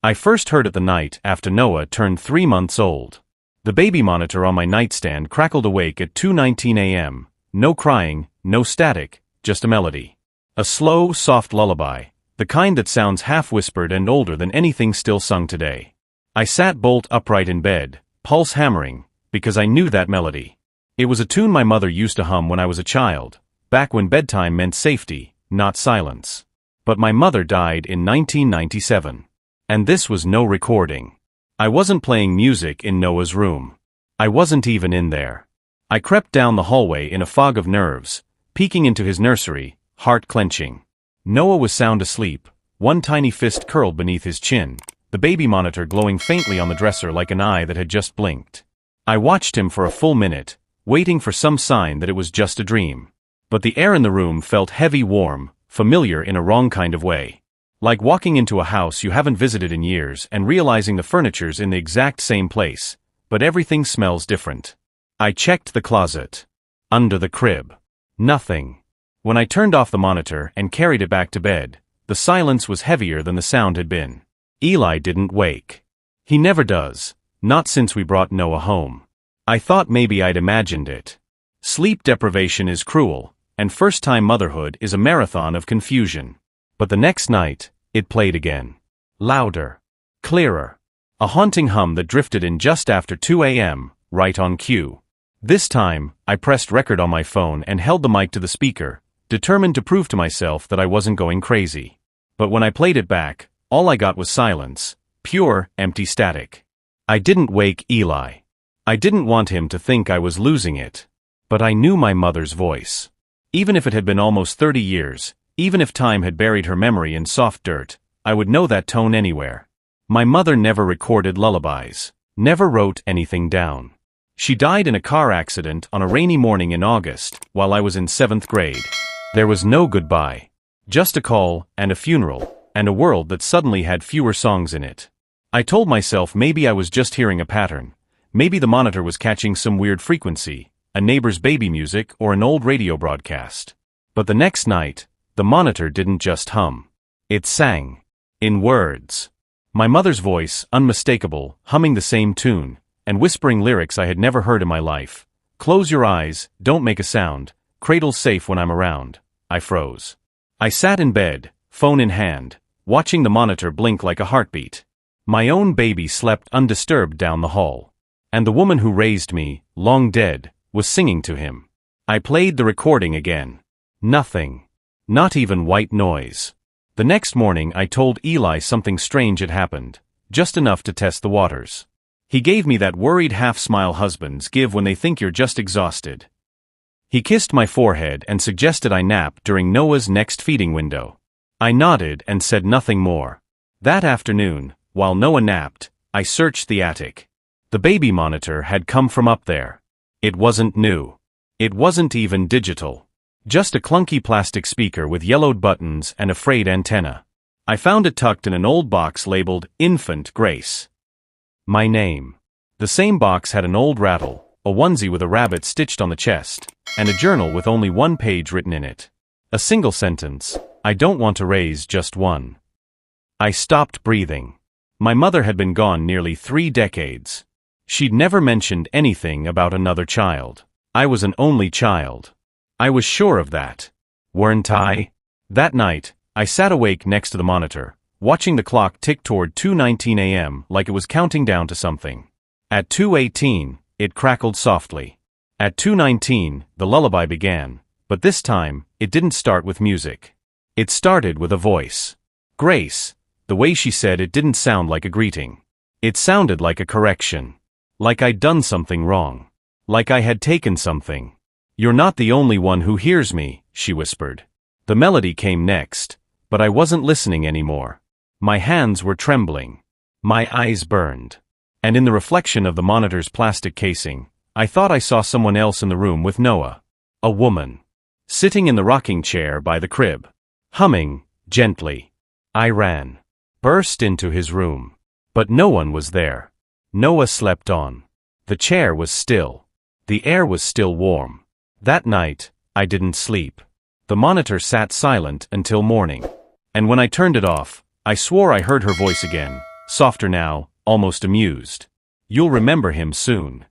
I first heard it the night after Noah turned 3 months old. The baby monitor on my nightstand crackled awake at 2:19 a.m. No crying, no static, just a melody. A slow, soft lullaby, the kind that sounds half-whispered and older than anything still sung today. I sat bolt upright in bed, pulse hammering, because I knew that melody. It was a tune my mother used to hum when I was a child, back when bedtime meant safety, not silence. But my mother died in 1997. And this was no recording. I wasn't playing music in Noah's room. I wasn't even in there. I crept down the hallway in a fog of nerves, peeking into his nursery, heart clenching. Noah was sound asleep, one tiny fist curled beneath his chin, the baby monitor glowing faintly on the dresser like an eye that had just blinked. I watched him for a full minute, waiting for some sign that it was just a dream. But the air in the room felt heavy, warm, familiar in a wrong kind of way. Like walking into a house you haven't visited in years and realizing the furniture's in the exact same place, but everything smells different. I checked the closet. Under the crib. Nothing. When I turned off the monitor and carried it back to bed, the silence was heavier than the sound had been. Eli didn't wake. He never does, not since we brought Noah home. I thought maybe I'd imagined it. Sleep deprivation is cruel, and first-time motherhood is a marathon of confusion. But the next night, it played again. Louder. Clearer. A haunting hum that drifted in just after 2 a.m., right on cue. This time, I pressed record on my phone and held the mic to the speaker, determined to prove to myself that I wasn't going crazy. But when I played it back, all I got was silence, pure, empty static. I didn't wake Eli. I didn't want him to think I was losing it. But I knew my mother's voice. Even if it had been almost 30 years, even if time had buried her memory in soft dirt, I would know that tone anywhere. My mother never recorded lullabies, never wrote anything down. She died in a car accident on a rainy morning in August, while I was in 7th grade. There was no goodbye. Just a call, and a funeral, and a world that suddenly had fewer songs in it. I told myself maybe I was just hearing a pattern. Maybe the monitor was catching some weird frequency, a neighbor's baby music or an old radio broadcast. But the next night, the monitor didn't just hum. It sang. In words. My mother's voice, unmistakable, humming the same tune, and whispering lyrics I had never heard in my life. Close your eyes, don't make a sound, cradle's safe when I'm around. I froze. I sat in bed, phone in hand, watching the monitor blink like a heartbeat. My own baby slept undisturbed down the hall. And the woman who raised me, long dead, was singing to him. I played the recording again. Nothing. Not even white noise. The next morning I told Eli something strange had happened, just enough to test the waters. He gave me that worried half-smile husbands give when they think you're just exhausted. He kissed my forehead and suggested I nap during Noah's next feeding window. I nodded and said nothing more. That afternoon, while Noah napped, I searched the attic. The baby monitor had come from up there. It wasn't new. It wasn't even digital. Just a clunky plastic speaker with yellowed buttons and a frayed antenna. I found it tucked in an old box labeled Infant Grace. My name. The same box had an old rattle, a onesie with a rabbit stitched on the chest, and a journal with only one page written in it. A single sentence, I don't want to raise just one. I stopped breathing. My mother had been gone nearly 3 decades. She'd never mentioned anything about another child. I was an only child. I was sure of that. Weren't I? That night, I sat awake next to the monitor, watching the clock tick toward 2:19 a.m. like it was counting down to something. At 2:18, it crackled softly. At 2:19, the lullaby began, but this time, it didn't start with music. It started with a voice. Grace. The way she said it didn't sound like a greeting. It sounded like a correction. Like I'd done something wrong. Like I had taken something. You're not the only one who hears me, she whispered. The melody came next, but I wasn't listening anymore. My hands were trembling. My eyes burned. And in the reflection of the monitor's plastic casing, I thought I saw someone else in the room with Noah. A woman. Sitting in the rocking chair by the crib. Humming, gently. I ran. Burst into his room. But no one was there. Noah slept on. The chair was still. The air was still warm. That night, I didn't sleep. The monitor sat silent until morning. And when I turned it off, I swore I heard her voice again, softer now, almost amused. You'll remember him soon.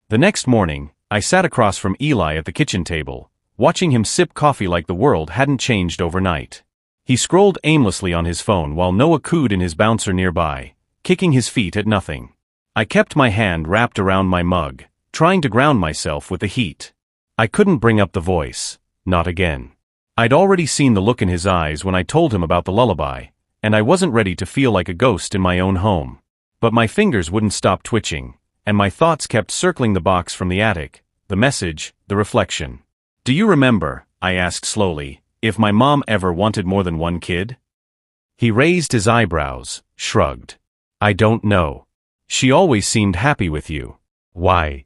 The next morning, I sat across from Eli at the kitchen table, watching him sip coffee like the world hadn't changed overnight. He scrolled aimlessly on his phone while Noah cooed in his bouncer nearby, kicking his feet at nothing. I kept my hand wrapped around my mug, trying to ground myself with the heat. I couldn't bring up the voice, not again. I'd already seen the look in his eyes when I told him about the lullaby, and I wasn't ready to feel like a ghost in my own home. But my fingers wouldn't stop twitching, and my thoughts kept circling the box from the attic, the message, the reflection. Do you remember, I asked slowly, if my mom ever wanted more than one kid? He raised his eyebrows, shrugged. I don't know. She always seemed happy with you. Why?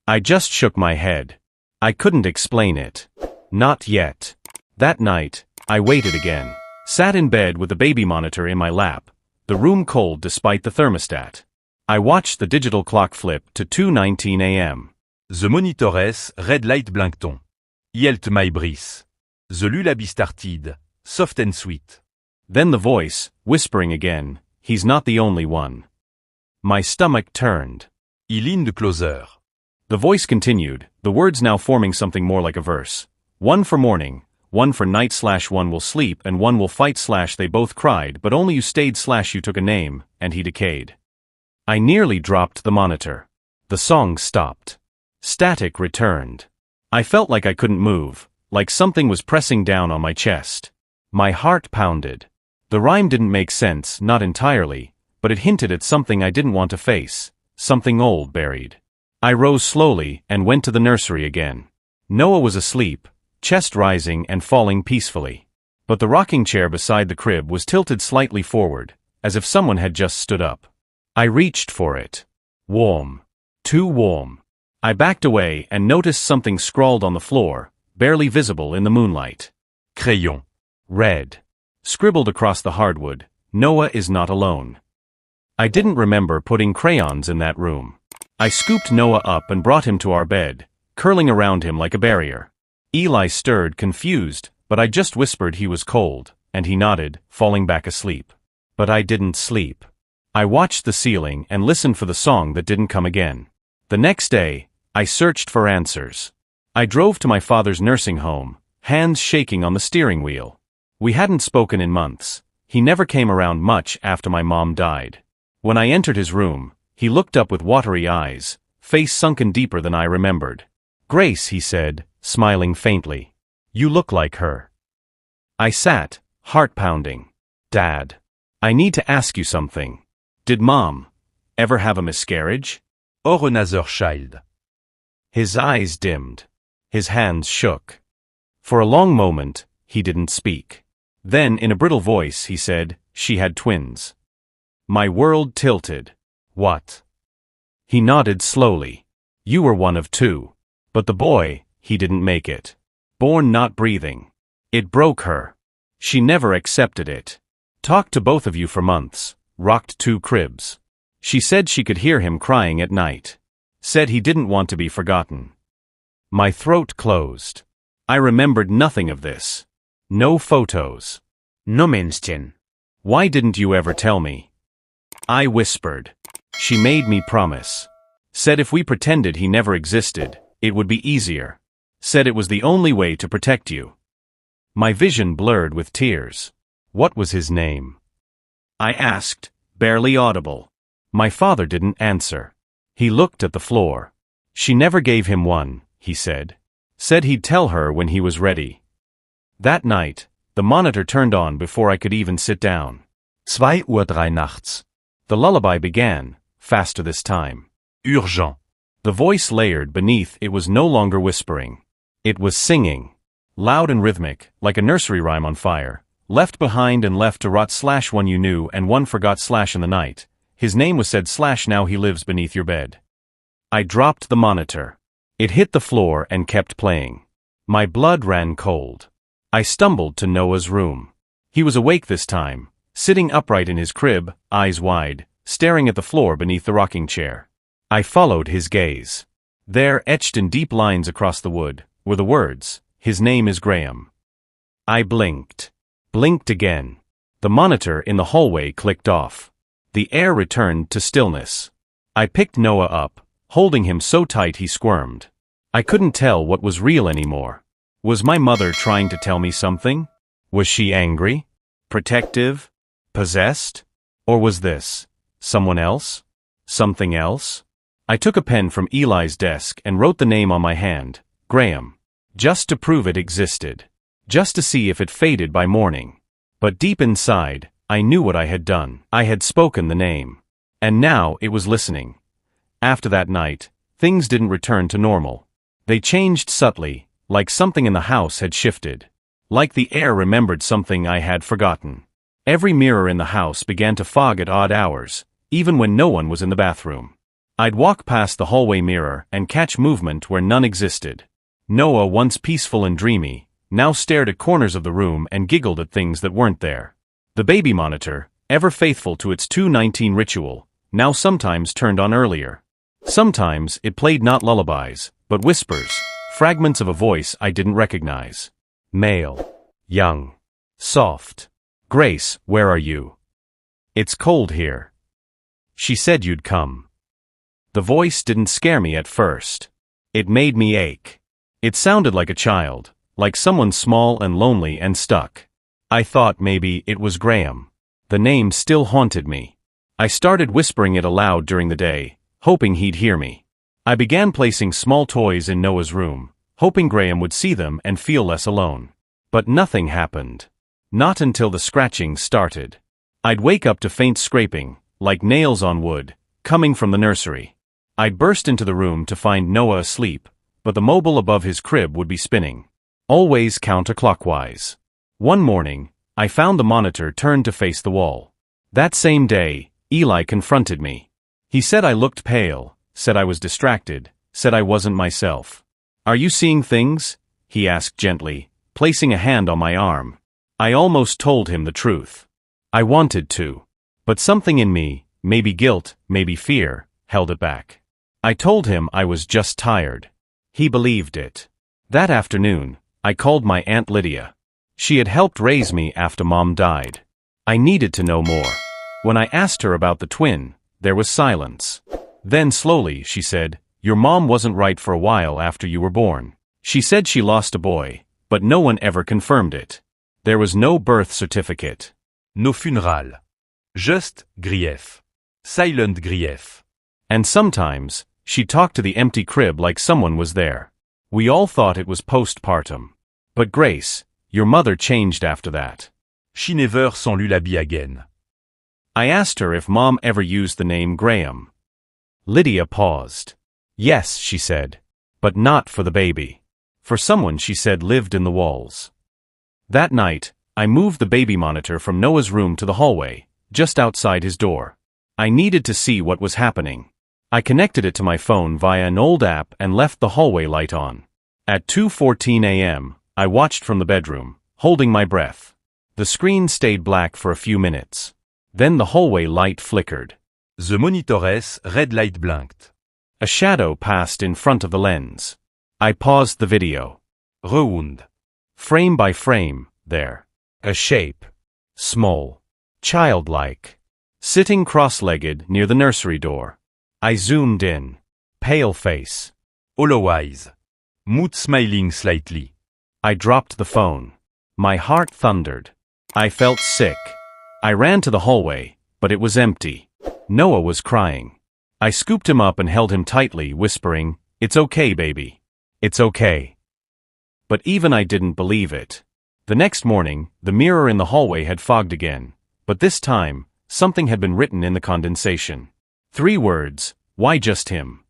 I just shook my head. I couldn't explain it. Not yet. That night, I waited again. Sat in bed with the baby monitor in my lap, the room cold despite the thermostat. I watched the digital clock flip to 2:19 a.m. The monitores red light blinkton. Yelt my bris. The lullaby started, soft and sweet. Then the voice, whispering again, he's not the only one. My stomach turned. He leaned closer. The voice continued, the words now forming something more like a verse. One for morning, one for night/one will sleep and one will fight/they both cried but only you stayed/you took a name, and he decayed. I nearly dropped the monitor. The song stopped. Static returned. I felt like I couldn't move, like something was pressing down on my chest. My heart pounded. The rhyme didn't make sense, not entirely, but it hinted at something I didn't want to face, something old buried. I rose slowly and went to the nursery again. Noah was asleep, chest rising and falling peacefully. But the rocking chair beside the crib was tilted slightly forward, as if someone had just stood up. I reached for it. Warm. Too warm. I backed away and noticed something scrawled on the floor, barely visible in the moonlight. Crayon. Red. Scribbled across the hardwood, Noah is not alone. I didn't remember putting crayons in that room. I scooped Noah up and brought him to our bed, curling around him like a barrier. Eli stirred, confused, but I just whispered he was cold, and he nodded, falling back asleep. But I didn't sleep. I watched the ceiling and listened for the song that didn't come again. The next day, I searched for answers. I drove to my father's nursing home, hands shaking on the steering wheel. We hadn't spoken in months. He never came around much after my mom died. When I entered his room, he looked up with watery eyes, face sunken deeper than I remembered. Grace, he said, smiling faintly. You look like her. I sat, heart pounding. Dad, I need to ask you something. Did Mom ever have a miscarriage? Or another child. His eyes dimmed. His hands shook. For a long moment, he didn't speak. Then, in a brittle voice, he said, she had twins. My world tilted. What? He nodded slowly. You were one of two. But the boy, he didn't make it. Born not breathing. It broke her. She never accepted it. Talked to both of you for months. Rocked 2 cribs. She said she could hear him crying at night. Said he didn't want to be forgotten. My throat closed. I remembered nothing of this. No photos. No mänskchen. Why didn't you ever tell me? I whispered. She made me promise. Said if we pretended he never existed, it would be easier. Said it was the only way to protect you. My vision blurred with tears. What was his name? I asked, barely audible. My father didn't answer. He looked at the floor. She never gave him one, he said. Said he'd tell her when he was ready. That night, the monitor turned on before I could even sit down. 2:03 nachts. The lullaby began, faster this time. Urgent. The voice layered beneath it was no longer whispering. It was singing. Loud and rhythmic, like a nursery rhyme on fire. Left behind and left to rot/one you knew and one forgot/in the night. His name was said/now he lives beneath your bed. I dropped the monitor. It hit the floor and kept playing. My blood ran cold. I stumbled to Noah's room. He was awake this time, sitting upright in his crib, eyes wide, staring at the floor beneath the rocking chair. I followed his gaze. There, etched in deep lines across the wood, were the words, "His name is Graham." I blinked. Blinked again. The monitor in the hallway clicked off. The air returned to stillness. I picked Noah up, holding him so tight he squirmed. I couldn't tell what was real anymore. Was my mother trying to tell me something? Was she angry? Protective? Possessed? Or was this someone else? Something else? I took a pen from Eli's desk and wrote the name on my hand, Graham. Just to prove it existed. Just to see if it faded by morning. But deep inside, I knew what I had done. I had spoken the name. And now it was listening. After that night, things didn't return to normal. They changed subtly, like something in the house had shifted. Like the air remembered something I had forgotten. Every mirror in the house began to fog at odd hours, even when no one was in the bathroom. I'd walk past the hallway mirror and catch movement where none existed. Noah, once peaceful and dreamy, now stared at corners of the room and giggled at things that weren't there. The baby monitor, ever faithful to its 2:19 ritual, now sometimes turned on earlier. Sometimes it played not lullabies, but whispers, fragments of a voice I didn't recognize. Male. Young. Soft. Grace, where are you? It's cold here. She said you'd come. The voice didn't scare me at first. It made me ache. It sounded like a child, like someone small and lonely and stuck. I thought maybe it was Graham. The name still haunted me. I started whispering it aloud during the day, hoping he'd hear me. I began placing small toys in Noah's room, hoping Graham would see them and feel less alone. But nothing happened. Not until the scratching started. I'd wake up to faint scraping, like nails on wood, coming from the nursery. I'd burst into the room to find Noah asleep, but the mobile above his crib would be spinning. Always counterclockwise. One morning, I found the monitor turned to face the wall. That same day, Eli confronted me. He said I looked pale, said I was distracted, said I wasn't myself. Are you seeing things? He asked gently, placing a hand on my arm. I almost told him the truth. I wanted to. But something in me, maybe guilt, maybe fear, held it back. I told him I was just tired. He believed it. That afternoon, I called my Aunt Lydia. She had helped raise me after Mom died. I needed to know more. When I asked her about the twin, there was silence. Then slowly she said, "Your mom wasn't right for a while after you were born. She said she lost a boy, but no one ever confirmed it. There was no birth certificate. No funeral. Just grief. Silent grief. And sometimes, she talked to the empty crib like someone was there. We all thought it was postpartum. But Grace, your mother changed after that." She never saw Lullaby again. I asked her if Mom ever used the name Graham. Lydia paused. Yes, she said. But not for the baby. For someone she said lived in the walls. That night, I moved the baby monitor from Noah's room to the hallway, just outside his door. I needed to see what was happening. I connected it to my phone via an old app and left the hallway light on. At 2:14 a.m., I watched from the bedroom, holding my breath. The screen stayed black for a few minutes. Then the hallway light flickered. The monitor's red light blinked. A shadow passed in front of the lens. I paused the video. Rewound. Frame by frame, there. A shape. Small. Childlike. Sitting cross-legged near the nursery door. I zoomed in. Pale face. Hollow eyes. Mouth smiling slightly. I dropped the phone. My heart thundered. I felt sick. I ran to the hallway, but it was empty. Noah was crying. I scooped him up and held him tightly, whispering, "It's okay, baby. It's okay." But even I didn't believe it. The next morning, the mirror in the hallway had fogged again, but this time, something had been written in the condensation. 3 words, "Why just him?"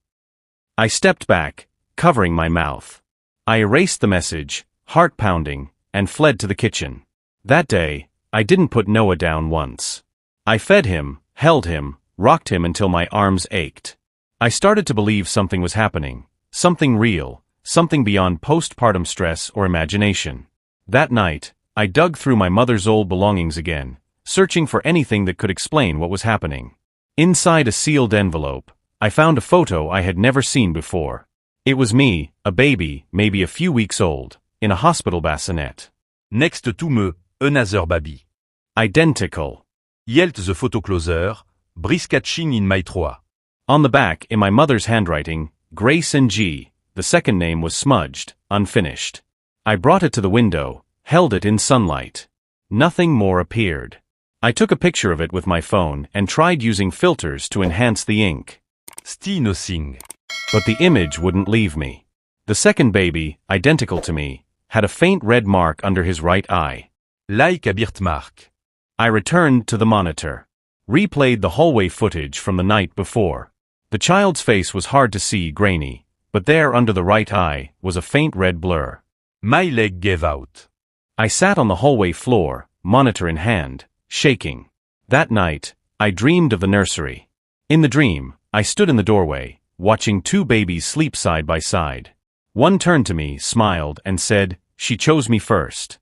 I stepped back, covering my mouth. I erased the message, heart pounding, and fled to the kitchen. That day, I didn't put Noah down once. I fed him, held him, rocked him until my arms ached. I started to believe something was happening, something real, something beyond postpartum stress or imagination. That night, I dug through my mother's old belongings again, searching for anything that could explain what was happening. Inside a sealed envelope, I found a photo I had never seen before. It was me, a baby, maybe a few weeks old, in a hospital bassinet. Next to me, another baby. Identical. Yelt the photo closer, Brice catching in my trois. On the back, in my mother's handwriting, Grace and G, the second name was smudged, unfinished. I brought it to the window, held it in sunlight. Nothing more appeared. I took a picture of it with my phone and tried using filters to enhance the ink. Still nothing. But the image wouldn't leave me. The second baby, identical to me, had a faint red mark under his right eye. Like a birthmark. I returned to the monitor. Replayed the hallway footage from the night before. The child's face was hard to see, grainy, but there under the right eye was a faint red blur. My leg gave out. I sat on the hallway floor, monitor in hand, shaking. That night, I dreamed of the nursery. In the dream, I stood in the doorway, watching two babies sleep side by side. One turned to me, smiled, and said, "She chose me first."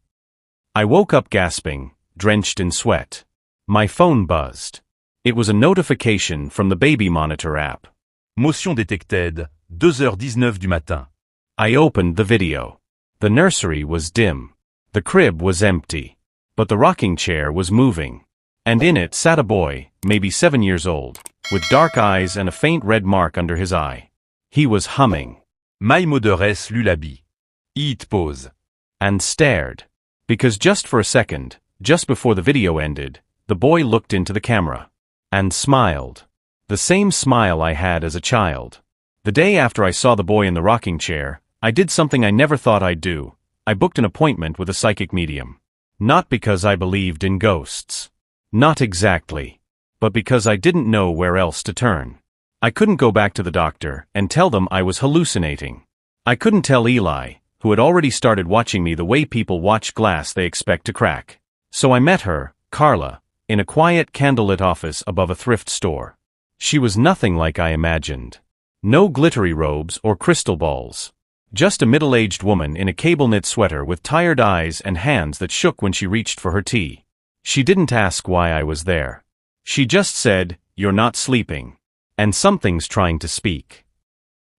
I woke up gasping, drenched in sweat. My phone buzzed. It was a notification from the baby monitor app. Motion detected, 2h19 du matin. I opened the video. The nursery was dim. The crib was empty. But the rocking chair was moving. And in it sat a boy, maybe 7 years old, with dark eyes and a faint red mark under his eye. He was humming. My mother's Lullaby. Eat pause. And stared. Because just for a second, just before the video ended, the boy looked into the camera. And smiled. The same smile I had as a child. The day after I saw the boy in the rocking chair, I did something I never thought I'd do. I booked an appointment with a psychic medium. Not because I believed in ghosts. Not exactly. But because I didn't know where else to turn. I couldn't go back to the doctor and tell them I was hallucinating. I couldn't tell Eli, who had already started watching me the way people watch glass they expect to crack. So I met her, Carla, in a quiet candlelit office above a thrift store. She was nothing like I imagined. No glittery robes or crystal balls. Just a middle-aged woman in a cable-knit sweater with tired eyes and hands that shook when she reached for her tea. She didn't ask why I was there. She just said, "You're not sleeping. And something's trying to speak."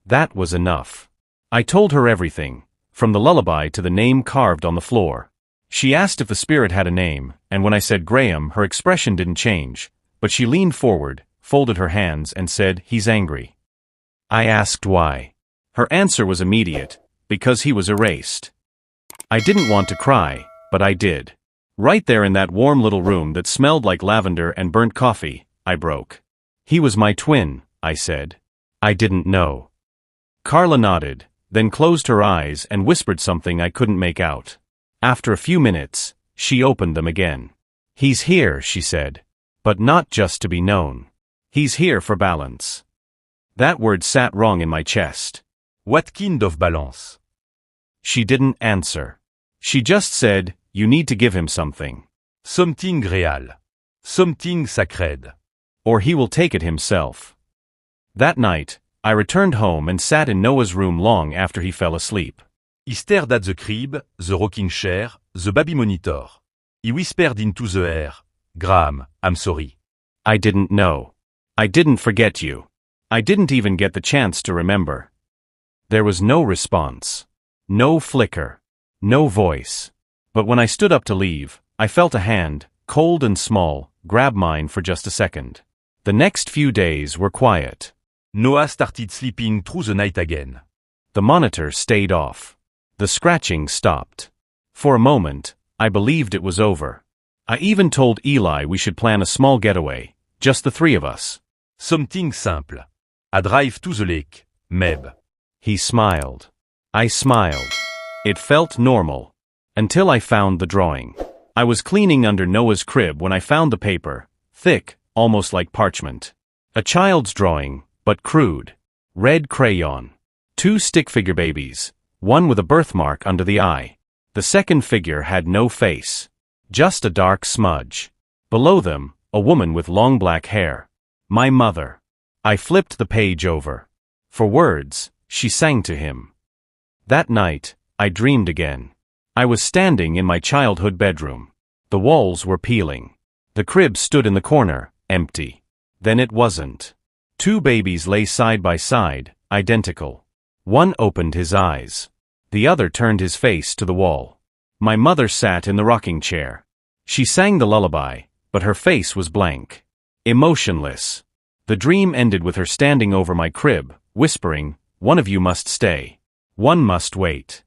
That was enough. I told her everything, from the lullaby to the name carved on the floor. She asked if the spirit had a name, and when I said Graham, her expression didn't change, but she leaned forward, folded her hands, and said, "He's angry." I asked why. Her answer was immediate, because he was erased. I didn't want to cry, but I did. Right there in that warm little room that smelled like lavender and burnt coffee, I broke. "He was my twin," I said. "I didn't know." Carla nodded, then closed her eyes and whispered something I couldn't make out. After a few minutes, she opened them again. "He's here," she said. "But not just to be known. He's here for balance." That word sat wrong in my chest. What kind of balance? She didn't answer. She just said, "You need to give him something. Something real. Something sacred. Or he will take it himself." That night, I returned home and sat in Noah's room long after he fell asleep. He stared at the crib, the rocking chair, the baby monitor. He whispered into the air, "Graham, I'm sorry." I didn't know. I didn't forget you. I didn't even get the chance to remember. There was no response. No flicker. No voice. But when I stood up to leave, I felt a hand, cold and small, grab mine for just a second. The next few days were quiet. Noah started sleeping through the night again. The monitor stayed off. The scratching stopped. For a moment, I believed it was over. I even told Eli we should plan a small getaway, just the three of us. Something simple. A drive to the lake, maybe. He smiled. I smiled. It felt normal. Until I found the drawing. I was cleaning under Noah's crib when I found the paper, thick, almost like parchment. A child's drawing, but crude. Red crayon. 2 stick figure babies, one with a birthmark under the eye. The second figure had no face. Just a dark smudge. Below them, a woman with long black hair. My mother. I flipped the page over. For words, she sang to him. That night, I dreamed again. I was standing in my childhood bedroom. The walls were peeling. The crib stood in the corner, empty. Then it wasn't. 2 babies lay side by side, identical. One opened his eyes. The other turned his face to the wall. My mother sat in the rocking chair. She sang the lullaby, but her face was blank. Emotionless. The dream ended with her standing over my crib, whispering, "One of you must stay. One must wait."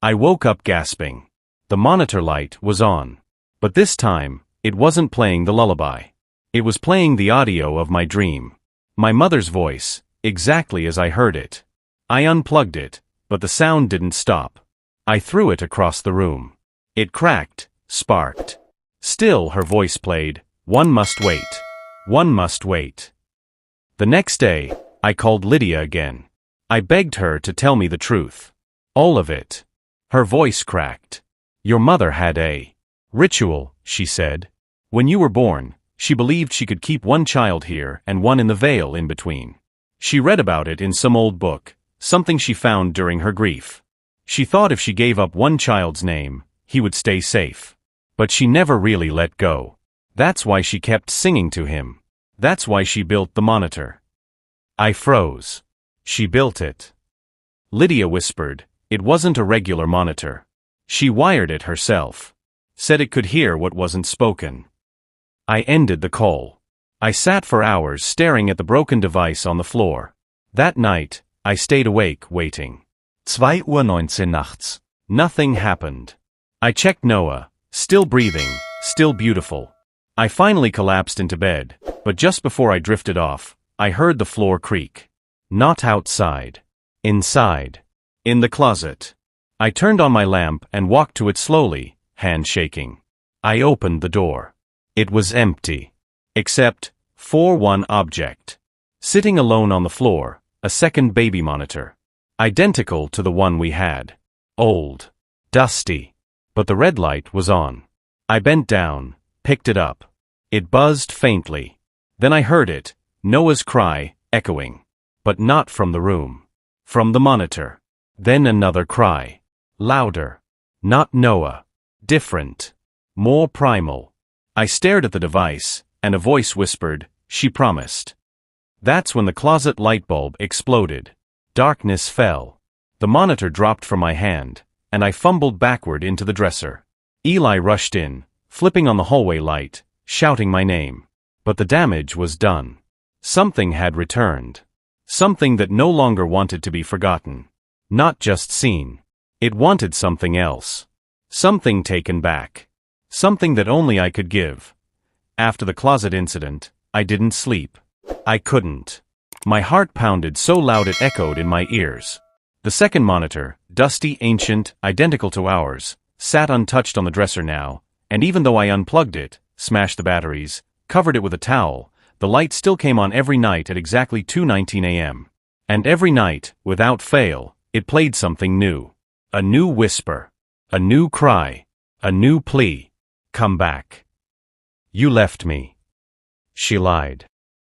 I woke up gasping. The monitor light was on. But this time, it wasn't playing the lullaby. It was playing the audio of my dream. My mother's voice, exactly as I heard it. I unplugged it, but the sound didn't stop. I threw it across the room. It cracked, sparked. Still her voice played, "One must wait. One must wait." The next day, I called Lydia again. I begged her to tell me the truth. All of it. Her voice cracked. "Your mother had a ritual," she said. "When you were born, she believed she could keep one child here and one in the veil in between. She read about it in some old book, something she found during her grief. She thought if she gave up one child's name, he would stay safe. But she never really let go. That's why she kept singing to him. That's why she built the monitor." I froze. "She built it." Lydia whispered, "It wasn't a regular monitor. She wired it herself. Said it could hear what wasn't spoken." I ended the call. I sat for hours staring at the broken device on the floor. That night, I stayed awake waiting. 2:19 Uhr nachts. Nothing happened. I checked Noah, still breathing, still beautiful. I finally collapsed into bed, but just before I drifted off, I heard the floor creak. Not outside. Inside. In the closet. I turned on my lamp and walked to it slowly, hand shaking. I opened the door. It was empty. Except for one object. Sitting alone on the floor, a second baby monitor. Identical to the one we had. Old. Dusty. But the red light was on. I bent down, picked it up. It buzzed faintly. Then I heard it, Noah's cry, echoing. But not from the room. From the monitor. Then another cry. Louder. Not Noah. Different. More primal. I stared at the device, and a voice whispered, "She promised." That's when the closet light bulb exploded. Darkness fell. The monitor dropped from my hand, and I fumbled backward into the dresser. Eli rushed in, flipping on the hallway light, shouting my name. But the damage was done. Something had returned. Something that no longer wanted to be forgotten. Not just seen. It wanted something else. Something taken back. Something that only I could give. After the closet incident, I didn't sleep. I couldn't. My heart pounded so loud it echoed in my ears. The second monitor, dusty, ancient, identical to ours, sat untouched on the dresser now, and even though I unplugged it, smashed the batteries, covered it with a towel, the light still came on every night at exactly 2:19 a.m. And every night, without fail, it played something new. A new whisper. A new cry. A new plea. "Come back. You left me." She lied.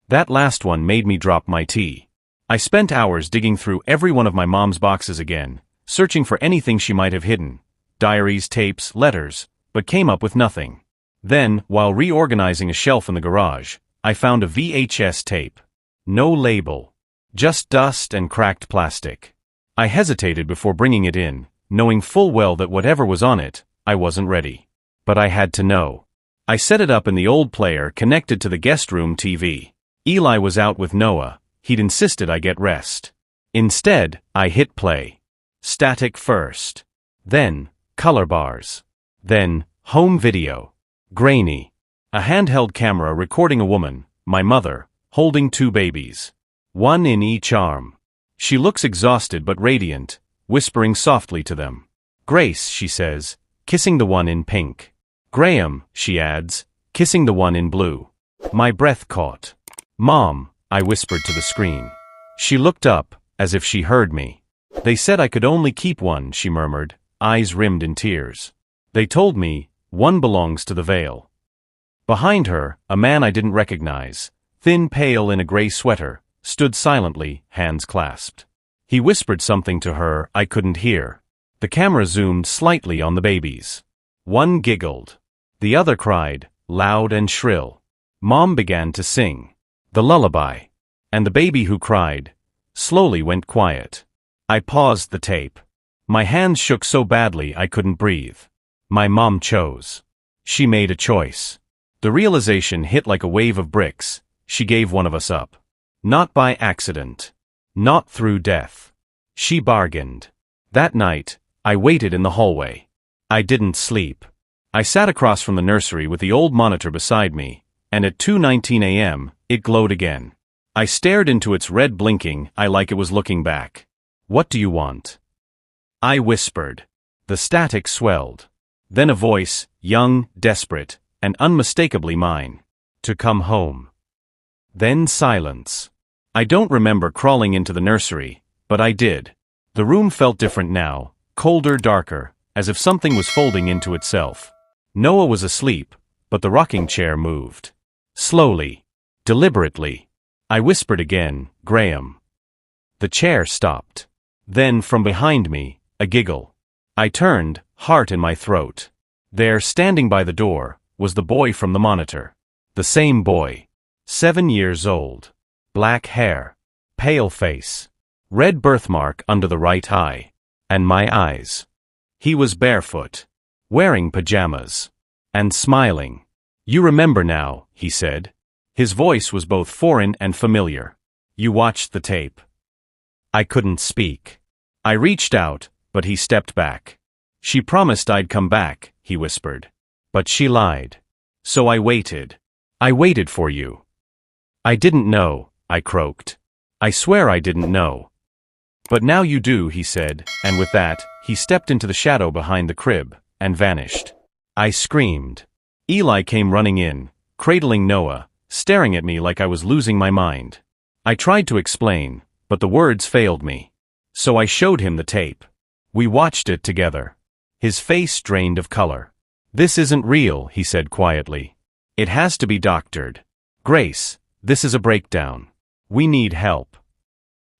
That last one made me drop my tea. I spent hours digging through every one of my mom's boxes again, searching for anything she might have hidden. Diaries, tapes, letters, but came up with nothing. Then, while reorganizing a shelf in the garage, I found a VHS tape. No label. Just dust and cracked plastic. I hesitated before bringing it in, knowing full well that whatever was on it, I wasn't ready. But I had to know. I set it up in the old player connected to the guest room TV. Eli was out with Noah. He'd insisted I get rest. Instead, I hit play. Static first. Then, color bars. Then, home video. Grainy. A handheld camera recording a woman, my mother, holding two babies. One in each arm. She looks exhausted but radiant, whispering softly to them. "Grace," she says, kissing the one in pink. "Graham," she adds, kissing the one in blue. My breath caught. "Mom," I whispered to the screen. She looked up, as if she heard me. "They said I could only keep one," she murmured, eyes rimmed in tears. "They told me, one belongs to the veil." Behind her, a man I didn't recognize, thin, pale in a gray sweater, stood silently, hands clasped. He whispered something to her I couldn't hear. The camera zoomed slightly on the babies. One giggled. The other cried, loud and shrill. Mom began to sing. The lullaby. And the baby who cried, slowly went quiet. I paused the tape. My hands shook so badly I couldn't breathe. My mom chose. She made a choice. The realization hit like a wave of bricks. She gave one of us up. Not by accident. Not through death. She bargained. That night, I waited in the hallway. I didn't sleep. I sat across from the nursery with the old monitor beside me, and at 2:19 a.m., it glowed again. I stared into its red blinking eye like it was looking back. "What do you want?" I whispered. The static swelled. Then a voice, young, desperate, and unmistakably mine. "To come home." Then silence. I don't remember crawling into the nursery, but I did. The room felt different now, colder, darker, as if something was folding into itself. Noah was asleep, but the rocking chair moved. Slowly. Deliberately. I whispered again, "Graham." The chair stopped. Then, from behind me, a giggle. I turned, heart in my throat. There, standing by the door, was the boy from the monitor. The same boy. 7 years old. Black hair. Pale face. Red birthmark under the right eye. And my eyes. He was barefoot. Wearing pajamas. And smiling. "You remember now," he said. His voice was both foreign and familiar. "You watched the tape." I couldn't speak. I reached out, but he stepped back. "She promised I'd come back," he whispered. "But she lied. So I waited. I waited for you." "I didn't know," I croaked. "I swear I didn't know." "But now you do," he said, and with that, he stepped into the shadow behind the crib, and vanished. I screamed. Eli came running in, cradling Noah, staring at me like I was losing my mind. I tried to explain, but the words failed me. So I showed him the tape. We watched it together. His face drained of color. "This isn't real," he said quietly. "It has to be doctored. Grace, this is a breakdown. We need help."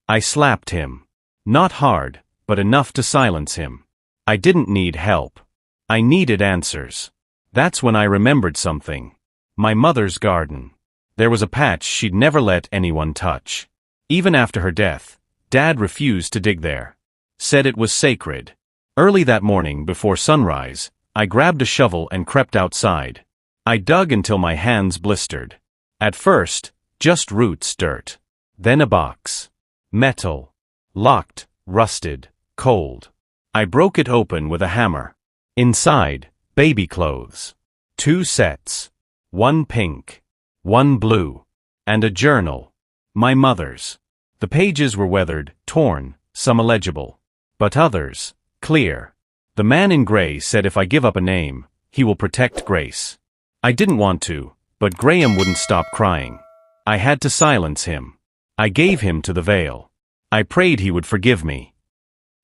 I slapped him. Not hard, but enough to silence him. I didn't need help. I needed answers. That's when I remembered something. My mother's garden. There was a patch she'd never let anyone touch. Even after her death, Dad refused to dig there. Said it was sacred. Early that morning before sunrise, I grabbed a shovel and crept outside. I dug until my hands blistered. At first, just roots, dirt. Then a box. Metal. Locked, rusted, cold. I broke it open with a hammer. Inside, baby clothes. 2 sets. 1 pink. 1 blue. And a journal. My mother's. The pages were weathered, torn, some illegible. But others, clear. The man in gray said if I give up a name, he will protect Grace. I didn't want to, but Graham wouldn't stop crying. I had to silence him. I gave him to the veil. I prayed he would forgive me.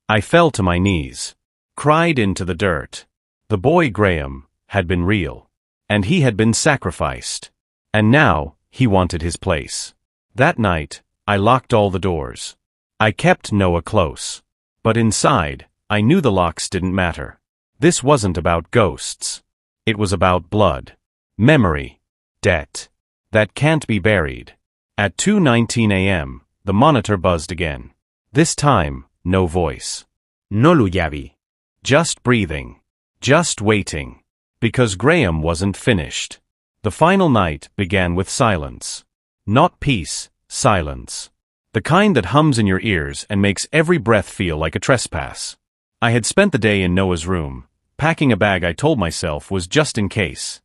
I fell to my knees. Cried into the dirt. The boy Graham had been real. And he had been sacrificed. And now, he wanted his place. That night, I locked all the doors. I kept Noah close. But inside, I knew the locks didn't matter. This wasn't about ghosts. It was about blood. Memory. Debt. That can't be buried. At 2:19 a.m., the monitor buzzed again. This time, no voice. No Lullaby. Just breathing. Just waiting. Because Graham wasn't finished. The final night began with silence. Not peace, silence. The kind that hums in your ears and makes every breath feel like a trespass. I had spent the day in Noah's room, packing a bag I told myself was just in case.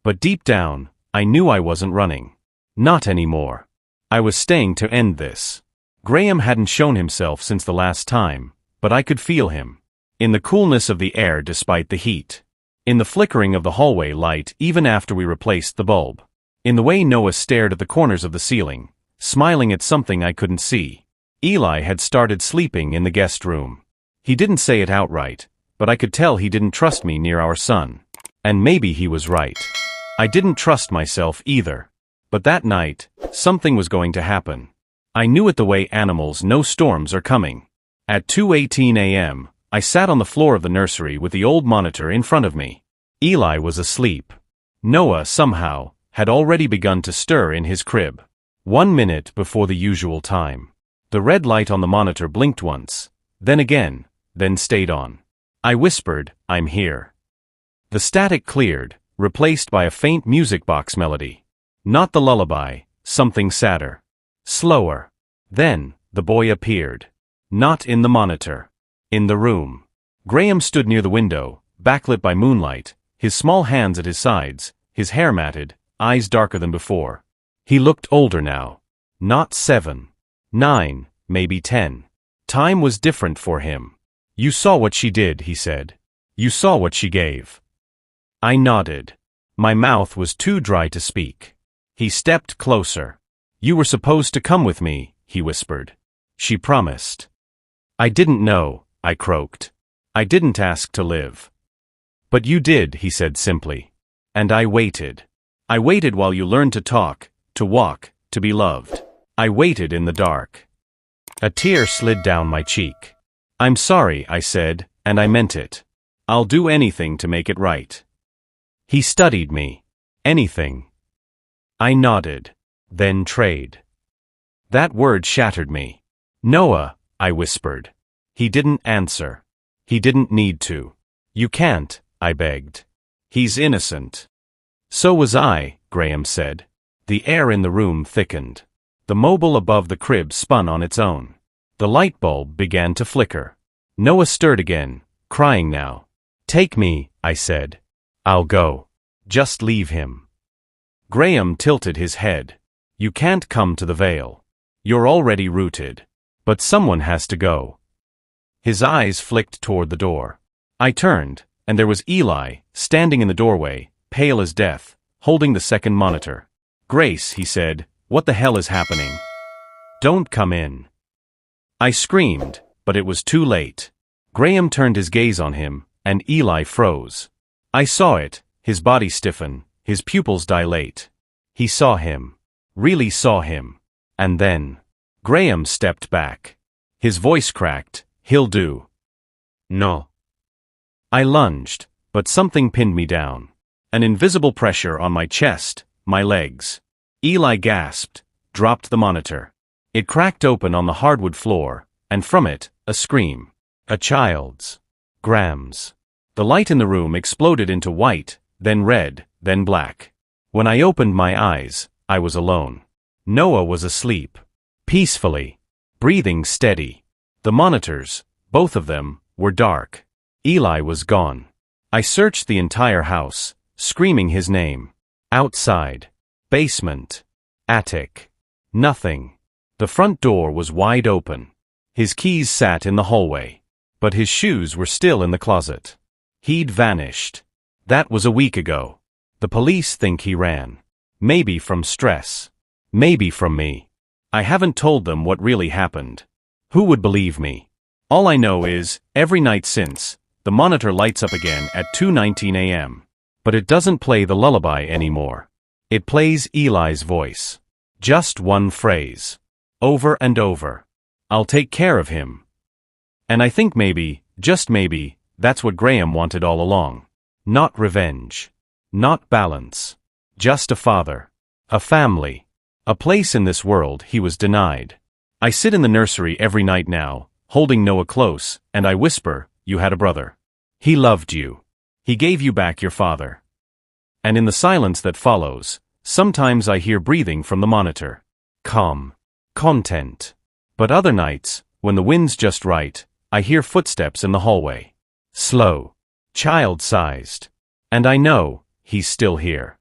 But deep down, I knew I wasn't running. Not anymore. I was staying to end this. Graham hadn't shown himself since the last time, but I could feel him. In the coolness of the air despite the heat. In the flickering of the hallway light even after we replaced the bulb. In the way Noah stared at the corners of the ceiling, smiling at something I couldn't see. Eli had started sleeping in the guest room. He didn't say it outright, but I could tell he didn't trust me near our son. And maybe he was right. I didn't trust myself either. But that night, something was going to happen. I knew it the way animals know storms are coming. At 2:18 a.m., I sat on the floor of the nursery with the old monitor in front of me. Eli was asleep. Noah, somehow, had already begun to stir in his crib. 1 minute before the usual time. The red light on the monitor blinked once, then again, then stayed on. I whispered, "I'm here." The static cleared, replaced by a faint music box melody. Not the lullaby, something sadder. Slower. Then, the boy appeared. Not in the monitor. In the room. Graham stood near the window, backlit by moonlight, his small hands at his sides, his hair matted, eyes darker than before. He looked older now. Not 7. 9, maybe 10. Time was different for him. You saw what she did, he said. You saw what she gave. I nodded. My mouth was too dry to speak. He stepped closer. You were supposed to come with me, he whispered. She promised. I didn't know, I croaked. I didn't ask to live. But you did, he said simply. And I waited. I waited while you learned to talk, to walk, to be loved. I waited in the dark. A tear slid down my cheek. I'm sorry, I said, and I meant it. I'll do anything to make it right. He studied me. Anything. I nodded. Then trade. That word shattered me. Noah, I whispered. He didn't answer. He didn't need to. You can't, I begged. He's innocent. So was I, Graham said. The air in the room thickened. The mobile above the crib spun on its own. The light bulb began to flicker. Noah stirred again, crying now. Take me, I said. I'll go. Just leave him. Graham tilted his head. You can't come to the Vale. You're already rooted. But someone has to go. His eyes flicked toward the door. I turned, and there was Eli, standing in the doorway, pale as death, holding the second monitor. Grace, he said, what the hell is happening? Don't come in. I screamed, but it was too late. Graham turned his gaze on him, and Eli froze. I saw it, his body stiffen, his pupils dilate. He saw him. Really saw him. And then, Graham stepped back. His voice cracked. He'll do. No. I lunged, but something pinned me down. An invisible pressure on my chest, my legs. Eli gasped, dropped the monitor. It cracked open on the hardwood floor, and from it, a scream. A child's. Graham's. The light in the room exploded into white, then red, then black. When I opened my eyes, I was alone. Noah was asleep. Peacefully. Breathing steady. The monitors, both of them, were dark. Eli was gone. I searched the entire house, screaming his name. Outside. Basement. Attic. Nothing. The front door was wide open. His keys sat in the hallway. But his shoes were still in the closet. He'd vanished. That was a week ago. The police think he ran. Maybe from stress. Maybe from me. I haven't told them what really happened. Who would believe me? All I know is, every night since, the monitor lights up again at 2:19 a.m. But it doesn't play the lullaby anymore. It plays Eli's voice. Just one phrase. Over and over. I'll take care of him. And I think maybe, just maybe, that's what Graham wanted all along. Not revenge. Not balance. Just a father. A family. A place in this world he was denied. I sit in the nursery every night now, holding Noah close, and I whisper, you had a brother. He loved you. He gave you back your father. And in the silence that follows, sometimes I hear breathing from the monitor. Calm. Content. But other nights, when the wind's just right, I hear footsteps in the hallway. Slow. Child-sized. And I know, he's still here.